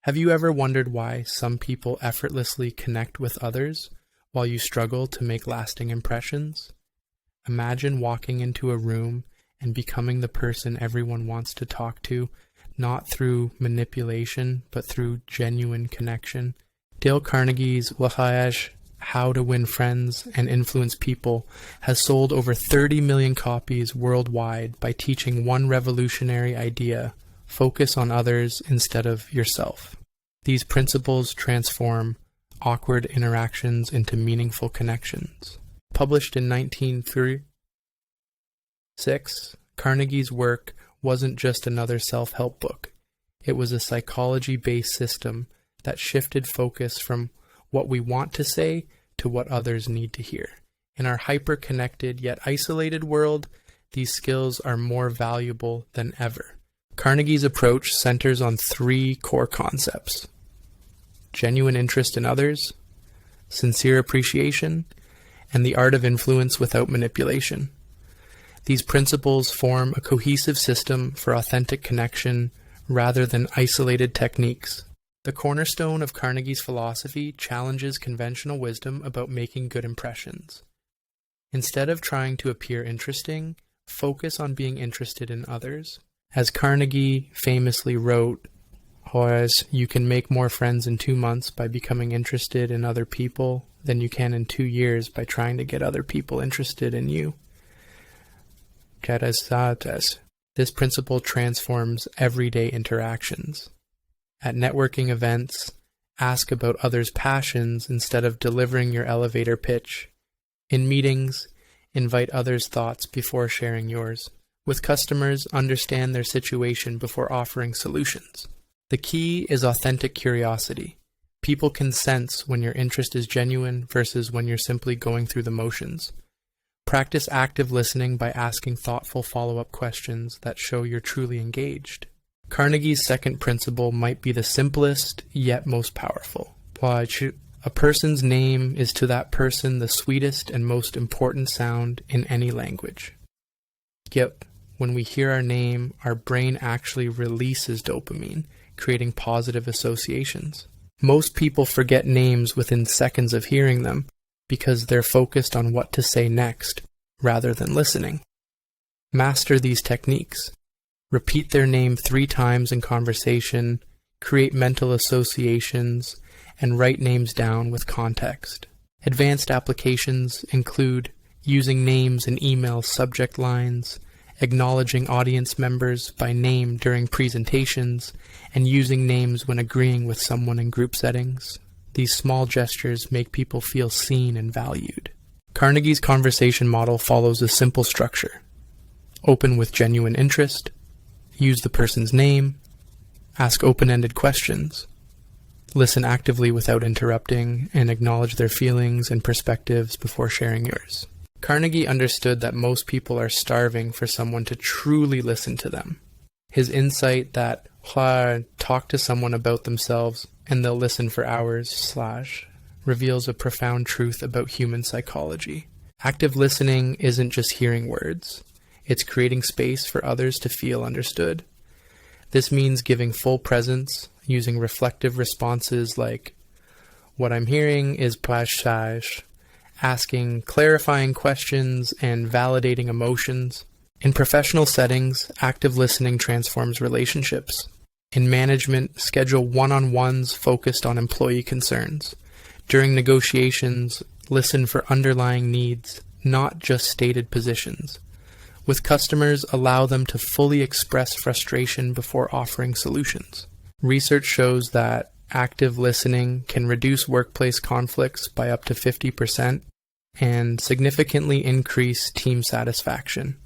Have you ever wondered why some people effortlessly connect with others while you struggle to make lasting impressions? Imagine walking into a room and becoming the person everyone wants to talk to, not through manipulation, but through genuine connection. Dale Carnegie's Voyage, How to Win Friends and Influence People has sold over 30 million copies worldwide by teaching one revolutionary idea: focus on others instead of yourself. These principles transform awkward interactions into meaningful connections. Published in 1936, Carnegie's work wasn't just another self-help book. It was a psychology-based system that shifted focus from what we want to say to what others need to hear. In our hyper-connected yet isolated world, these skills are more valuable than ever. Carnegie's approach centers on three core concepts: genuine interest in others, sincere appreciation, and the art of influence without manipulation. These principles form a cohesive system for authentic connection rather than isolated techniques. The cornerstone of Carnegie's philosophy challenges conventional wisdom about making good impressions. Instead of trying to appear interesting, focus on being interested in others. As Carnegie famously wrote, "Horace, you can make more friends in 2 months by becoming interested in other people than you can in 2 years by trying to get other people interested in you." This principle transforms everyday interactions. At networking events, ask about others' passions instead of delivering your elevator pitch. In meetings, invite others' thoughts before sharing yours. With customers, understand their situation before offering solutions. The key is authentic curiosity. People can sense when your interest is genuine versus when you're simply going through the motions. Practice active listening by asking thoughtful follow-up questions that show you're truly engaged. Carnegie's second principle might be the simplest, yet most powerful. A person's name is to that person the sweetest and most important sound in any language. Yet, when we hear our name, our brain actually releases dopamine, creating positive associations. Most people forget names within seconds of hearing them because they're focused on what to say next, rather than listening. Master these techniques. Repeat their name 3 times in conversation, create mental associations, and write names down with context. Advanced applications include using names in email subject lines, acknowledging audience members by name during presentations, and using names when agreeing with someone in group settings. These small gestures make people feel seen and valued. Carnegie's conversation model follows a simple structure. Open with genuine interest, use the person's name, ask open-ended questions, listen actively without interrupting, and acknowledge their feelings and perspectives before sharing yours. Carnegie understood that most people are starving for someone to truly listen to them. His insight that talk to someone about themselves and they'll listen for hours reveals a profound truth about human psychology. Active listening isn't just hearing words. It's creating space for others to feel understood. This means giving full presence, using reflective responses like, "What I'm hearing is plage," asking clarifying questions, and validating emotions. In professional settings, active listening transforms relationships. In management, schedule one-on-ones focused on employee concerns. During negotiations, listen for underlying needs, not just stated positions. With customers, allow them to fully express frustration before offering solutions. Research shows that active listening can reduce workplace conflicts by up to 50% and significantly increase team satisfaction.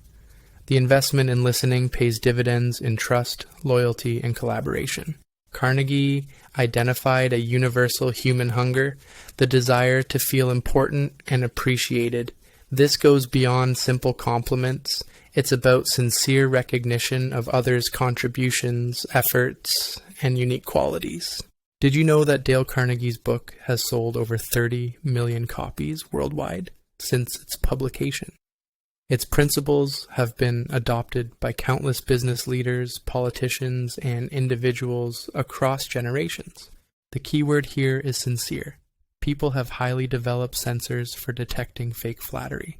The investment in listening pays dividends in trust, loyalty, and collaboration. Carnegie identified a universal human hunger, the desire to feel important and appreciated. This goes beyond simple compliments. It's about sincere recognition of others' contributions, efforts, and unique qualities. Did you know that Dale Carnegie's book has sold over 30 million copies worldwide since its publication? Its principles have been adopted by countless business leaders, politicians, and individuals across generations. The key word here is sincere. People have highly developed sensors for detecting fake flattery.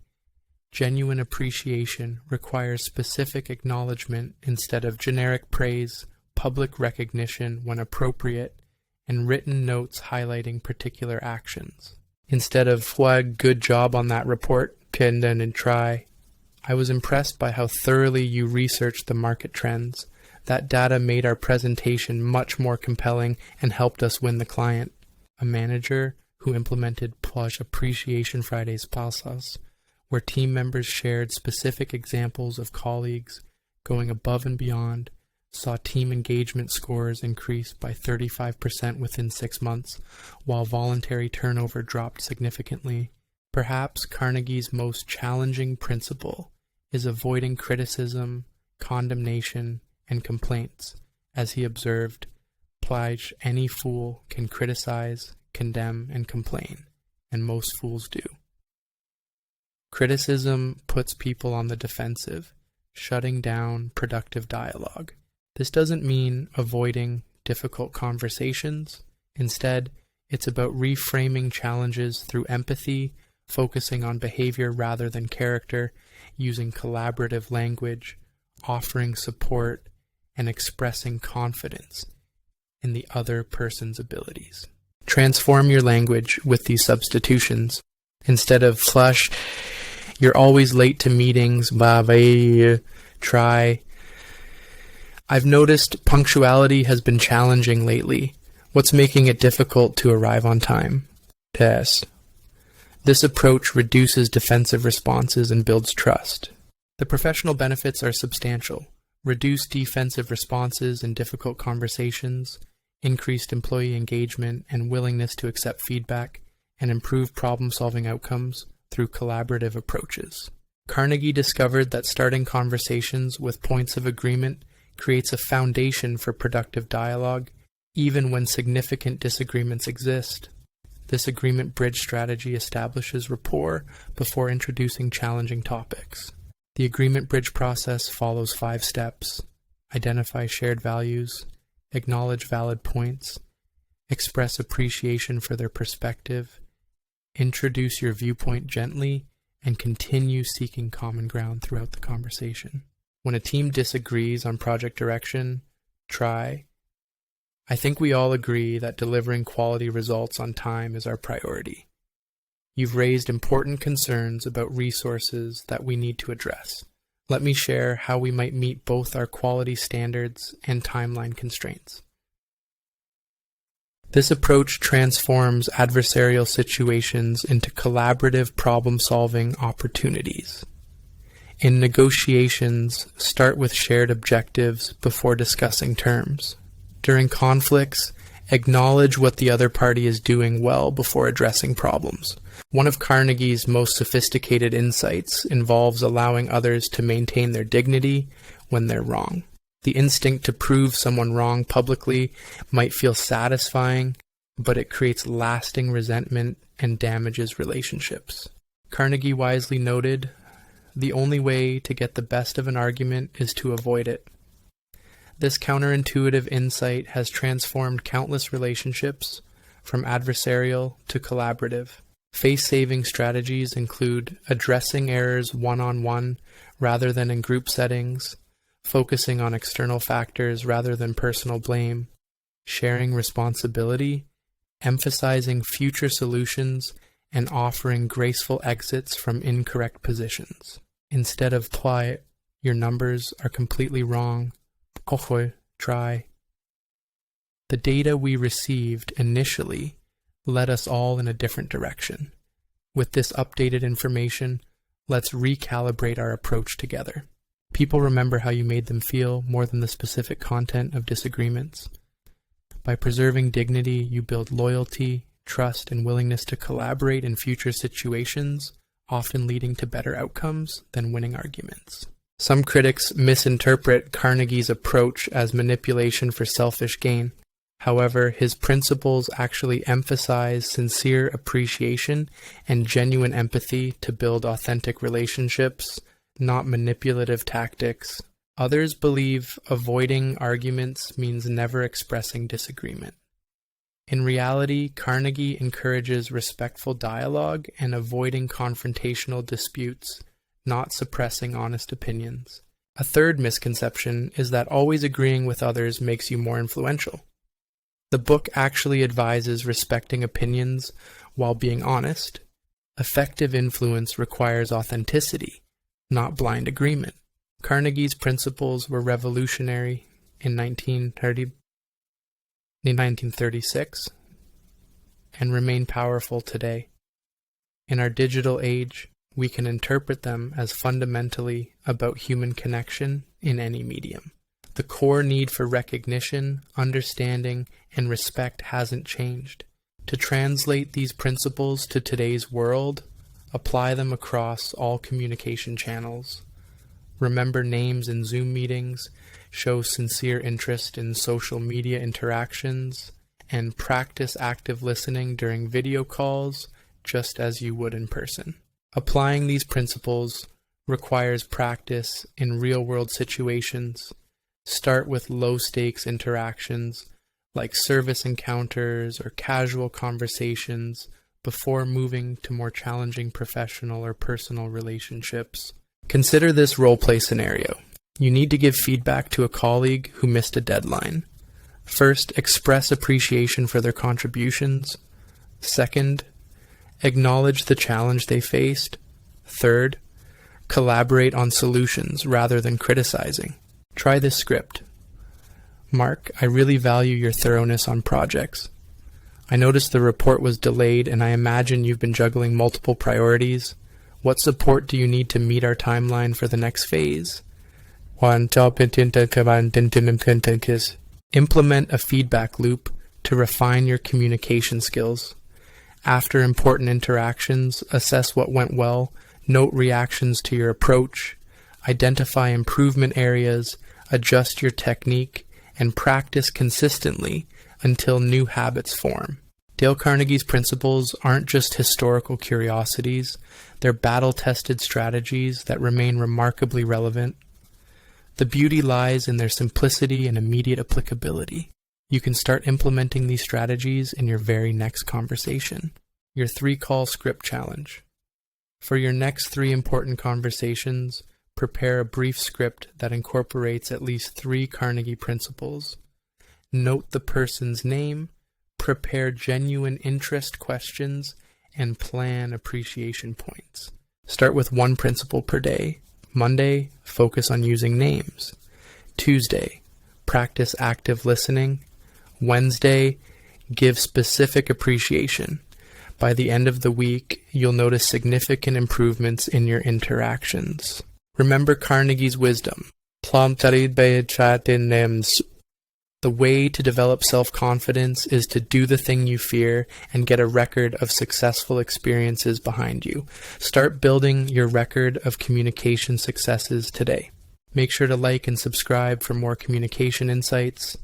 Genuine appreciation requires specific acknowledgement instead of generic praise, public recognition when appropriate, and written notes highlighting particular actions. Instead of "Flag, good job on that report, can then and try," I was impressed by how thoroughly you researched the market trends. That data made our presentation much more compelling and helped us win the client. A manager who implemented Plage Appreciation Fridays Pasas, where team members shared specific examples of colleagues going above and beyond, saw team engagement scores increase by 35% within 6 months, while voluntary turnover dropped significantly. Perhaps Carnegie's most challenging principle is avoiding criticism, condemnation, and complaints. As he observed, "Plage, any fool can criticize, condemn, and complain, and most fools do." Criticism puts people on the defensive, shutting down productive dialogue. This doesn't mean avoiding difficult conversations. Instead, it's about reframing challenges through empathy, focusing on behavior rather than character, using collaborative language, offering support, and expressing confidence in the other person's abilities. Transform your language with these substitutions. Instead of "Flush, you're always late to meetings, try." "I've noticed punctuality has been challenging lately. What's making it difficult to arrive on time?" Test. This approach reduces defensive responses and builds trust. The professional benefits are substantial. Reduced defensive responses in difficult conversations, increased employee engagement and willingness to accept feedback, and improved problem-solving outcomes through collaborative approaches. Carnegie discovered that starting conversations with points of agreement creates a foundation for productive dialogue, even when significant disagreements exist. This agreement bridge strategy establishes rapport before introducing challenging topics. The agreement bridge process follows 5 steps: identify shared values, acknowledge valid points, express appreciation for their perspective, introduce your viewpoint gently, and continue seeking common ground throughout the conversation. When a team disagrees on project direction, try, "I think we all agree that delivering quality results on time is our priority. You've raised important concerns about resources that we need to address. Let me share how we might meet both our quality standards and timeline constraints." This approach transforms adversarial situations into collaborative problem-solving opportunities. In negotiations, start with shared objectives before discussing terms. During conflicts, acknowledge what the other party is doing well before addressing problems. One of Carnegie's most sophisticated insights involves allowing others to maintain their dignity when they're wrong. The instinct to prove someone wrong publicly might feel satisfying, but it creates lasting resentment and damages relationships. Carnegie wisely noted, "The only way to get the best of an argument is to avoid it." This counterintuitive insight has transformed countless relationships, from adversarial to collaborative. Face-saving strategies include addressing errors one-on-one rather than in group settings, focusing on external factors rather than personal blame, sharing responsibility, emphasizing future solutions, and offering graceful exits from incorrect positions. Instead of "Ply, your numbers are completely wrong, try." The data we received initially led us all in a different direction. With this updated information, let's recalibrate our approach together. People remember how you made them feel more than the specific content of disagreements. By preserving dignity, you build loyalty, trust, and willingness to collaborate in future situations, often leading to better outcomes than winning arguments. Some critics misinterpret Carnegie's approach as manipulation for selfish gain. However, his principles actually emphasize sincere appreciation and genuine empathy to build authentic relationships, not manipulative tactics. Others believe avoiding arguments means never expressing disagreement. In reality, Carnegie encourages respectful dialogue and avoiding confrontational disputes, not suppressing honest opinions. A third misconception is that always agreeing with others makes you more influential. The book actually advises respecting opinions while being honest. Effective influence requires authenticity, not blind agreement. Carnegie's principles were revolutionary in 1936 and remain powerful today. In our digital age, we can interpret them as fundamentally about human connection in any medium. The core need for recognition, understanding, and respect hasn't changed. To translate these principles to today's world, apply them across all communication channels. Remember names in Zoom meetings, show sincere interest in social media interactions, and practice active listening during video calls just as you would in person. Applying these principles requires practice in real-world situations. Start with low-stakes interactions like service encounters or casual conversations before moving to more challenging professional or personal relationships. Consider this role-play scenario. You need to give feedback to a colleague who missed a deadline. First, express appreciation for their contributions. Second, acknowledge the challenge they faced. Third, collaborate on solutions rather than criticizing. Try this script. Mark, I really value your thoroughness on projects. I noticed the report was delayed and I imagine you've been juggling multiple priorities. What support do you need to meet our timeline for the next phase? Implement a feedback loop to refine your communication skills. After important interactions, assess what went well, note reactions to your approach, identify improvement areas, adjust your technique, and practice consistently until new habits form. Dale Carnegie's principles aren't just historical curiosities, they're battle-tested strategies that remain remarkably relevant. The beauty lies in their simplicity and immediate applicability. You can start implementing these strategies in your very next conversation. Your 3-call script challenge. For your next 3 important conversations, prepare a brief script that incorporates at least 3 Carnegie principles. Note the person's name, prepare genuine interest questions, and plan appreciation points. Start with 1 principle per day. Monday, focus on using names. Tuesday, practice active listening. Wednesday, give specific appreciation. By the end of the week, you'll notice significant improvements in your interactions. Remember Carnegie's wisdom. The way to develop self-confidence is to do the thing you fear and get a record of successful experiences behind you. Start building your record of communication successes today. Make sure to like and subscribe for more communication insights.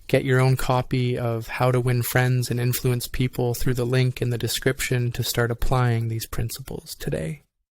Get your own copy of How to Win Friends and Influence People through the link in the description to start applying these principles today.